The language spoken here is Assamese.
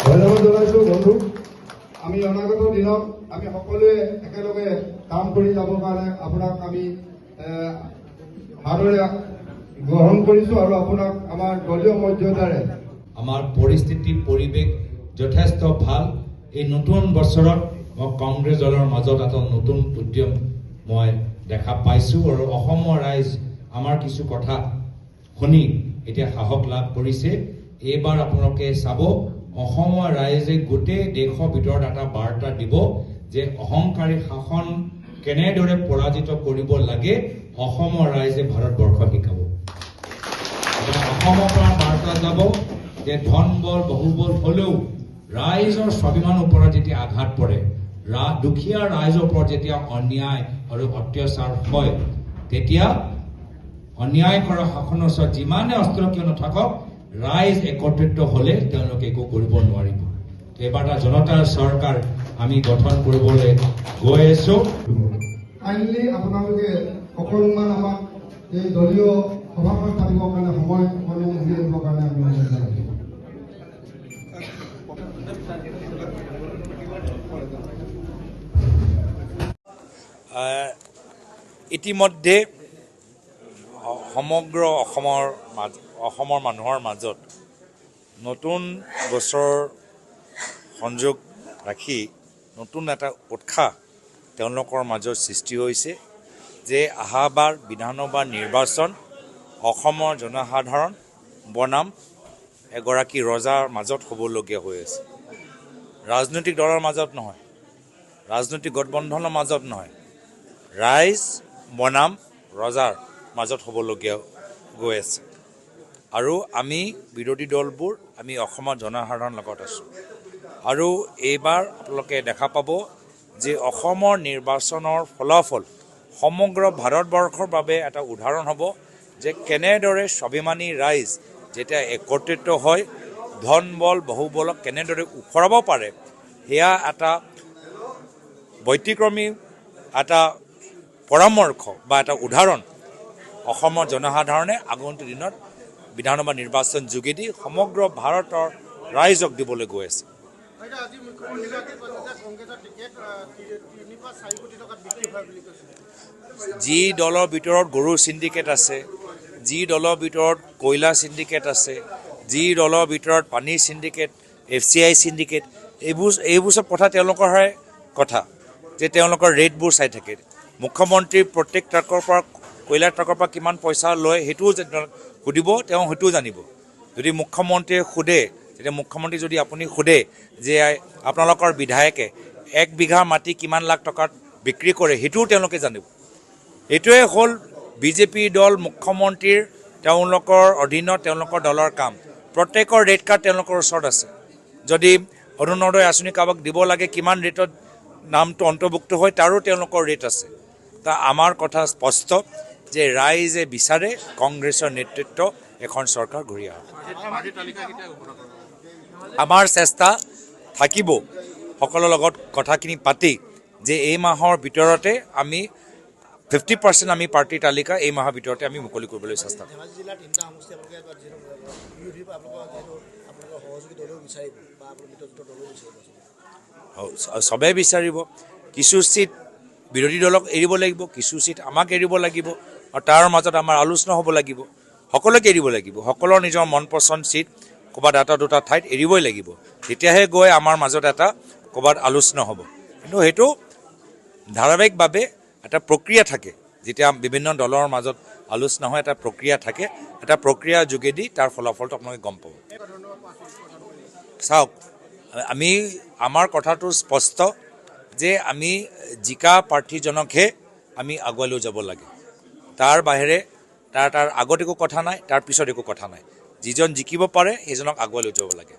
ধন্যবাদ জনাইছো বন্ধু। আমি অনাগত দিনত আমি সকলোৱে একেলগে কাম কৰি যাবৰ কাৰণে আপোনাক আমি হাতৰে গ্ৰহণ কৰিছো আৰু আপোনাক আমাৰ দলীয় মৰ্যাদাৰে আমাৰ পৰিস্থিতি পৰিৱেশ যথেষ্ট ভাল। এই নতুন বছৰত মই কংগ্ৰেছ দলৰ মাজত এটা নতুন উদ্যম মই দেখা পাইছো আৰু অসমৰ ৰাইজ আমাৰ কিছু কথা শুনি এতিয়া সাহস লাভ কৰিছে। এইবাৰ আপোনালোকে চাব অসমৰ ৰাইজে গোটেই দেশৰ ভিতৰত এটা বাৰ্তা দিব যে অহংকাৰী শাসন কেনেদৰে পৰাজিত কৰিব লাগে অসমৰ ৰাইজে ভাৰতবৰ্ষ শিকাব। অসমৰ পৰা বাৰ্তা যাব যে ধন বল বহুবল হলেও ৰাইজৰ স্বাভিমানৰ ওপৰত যেতিয়া আঘাত পৰে, দুখীয়া ৰাইজৰ ওপৰত যেতিয়া অন্যায় আৰু অত্যাচাৰ হয়, তেতিয়া অন্যায় কৰা শাসনৰ ওচৰত যিমানে অস্ত্ৰ কিয় নাথাকক ৰাইজ একত্ৰিত হলে তেওঁলোকে একো কৰিব নোৱাৰিব। এবাৰ এটা জনতাৰ চৰকাৰ আমি গঠন কৰিবলৈ গৈ আছো। কাইণ্ডলি আপোনালোকে অকণমান আমাক এই দলীয় সভাখন পাতিবৰ কাৰণে সময় দিবৰ কাৰণে আমি অনুৰোধ জনাইছো। ইতিমধ্যে সমগ্ৰ অসমৰ মানুহৰ মাজত নতুন বছৰ সংযোগ ৰাখি নতুন এটা উৎসাহ তেওঁলোকৰ মাজত সৃষ্টি হৈছে যে অহাবাৰ বিধানসভা নিৰ্বাচন অসমৰ জনসাধাৰণ বনাম এগৰাকী ৰজাৰ মাজত হ'বলগীয়া হৈ আছে। ৰাজনৈতিক দলৰ মাজত নহয়, ৰাজনৈতিক গঠবন্ধনৰ মাজত নহয়, ৰাইজ বনাম ৰজাৰ মাজত হ'বলগীয়া গৈ আছে। আৰু আমি বিৰোধী দলবোৰ আমি অসমৰ জনসাধাৰণৰ লগত আছোঁ। আৰু এইবাৰ আপোনালোকে দেখা পাব যে অসমৰ নিৰ্বাচনৰ ফলাফল সমগ্ৰ ভাৰতবৰ্ষৰ বাবে এটা উদাহৰণ হ'ব যে কেনেদৰে স্বাভিমানী ৰাইজ যেতিয়া একত্ৰিত হয় ধন বল বহুবলক কেনেদৰে উফৰাব পাৰে, সেয়া এটা ব্যতিক্ৰমী এটা পৰামৰ্শ বা এটা উদাহৰণ অসমৰ জনসাধাৰণে আগন্তুক দিনত বিধানসভা নিৰ্বাচন যোগেদি সমগ্ৰ ভাৰতৰ ৰাইজক দিবলৈ গৈ আছে। যি দলৰ ভিতৰত গৰু চিণ্ডিকেট আছে, যি দলৰ ভিতৰত কয়লা চিণ্ডিকেট আছে, যি দলৰ ভিতৰত পানীৰ চিণ্ডিকেট, FCI চিণ্ডিকেট, এইবোৰ চব কথা তেওঁলোকৰহে কথা যে তেওঁলোকৰ ৰেটবোৰ চাই থাকে। মুখ্যমন্ত্ৰী প্ৰত্যেক ট্ৰাকৰ পৰা কয়লা ট্ৰাকৰ পৰা কিমান পইচা লয় সেইটোও সুধিব, তেওঁ সেইটোও জানিব। যদি মুখ্যমন্ত্ৰীয়ে সোধে, তেতিয়া মুখ্যমন্ত্ৰী যদি আপুনি সোধে যে আপোনালোকৰ বিধায়কে 1 বিঘা মাটি কিমান লাখ টকাত বিক্ৰী কৰে, সেইটোও তেওঁলোকে জানিব। এইটোৱে হ'ল বিজেপি দল, মুখ্যমন্ত্ৰীৰ তেওঁলোকৰ অধীনত তেওঁলোকৰ দলৰ কাম। প্ৰত্যেকৰ ৰেট কাৰ্ড তেওঁলোকৰ ওচৰত আছে। যদি অৰুণোদয় আঁচনি কাৰোবাক দিব লাগে, কিমান ৰেটত নামটো অন্তৰ্ভুক্ত হয় তাৰো তেওঁলোকৰ ৰেট আছে। তা আমাৰ কথা স্পষ্ট যে ৰাইজে বিচাৰে কংগ্ৰেছৰ নেতৃত্ব এখন চৰকাৰ ঘূৰি আহক। আমাৰ চেষ্টা থাকিব সকলোৰ লগত কথাখিনি পাতি যে এই মাহৰ ভিতৰতে আমি 50% আমি পাৰ্টিৰ তালিকা এই মাহৰ ভিতৰতে আমি মুকলি কৰিবলৈ চেষ্টা কৰিম। চবেই বিচাৰিব। কিছু চিট বিৰোধী দলক এৰিব লাগিব, কিছু চিট আমাক এৰিব লাগিব, আৰু তাৰ মাজত আমাৰ আলোচনা হ'ব লাগিব। সকলোকে এৰিব লাগিব, সকলোৰ নিজৰ মন পচন্দ চিট ক'ৰবাত এটা দুটা ঠাইত এৰিবই লাগিব। তেতিয়াহে গৈ আমাৰ মাজত এটা ক'ৰবাত আলোচনা হ'ব। কিন্তু সেইটো ধাৰাবাহিকভাৱে এটা প্ৰক্ৰিয়া থাকে। যেতিয়া বিভিন্ন দলৰ মাজত আলোচনা হয় এটা প্ৰক্ৰিয়া থাকে, এটা প্ৰক্ৰিয়াৰ যোগেদি তাৰ ফলাফলটো আপোনালোকে গম পাব। চাওক, আমাৰ কথাটো স্পষ্ট যে আমি জিকা প্ৰাৰ্থীজনকহে আমি আগুৱাই লৈ যাব লাগে। তাৰ বাহিৰে তাৰ আগত একো কথা নাই, তাৰ পিছত একো কথা নাই। যিজন জিকিব পাৰে সেইজনক আগুৱাই লৈ যাব লাগে।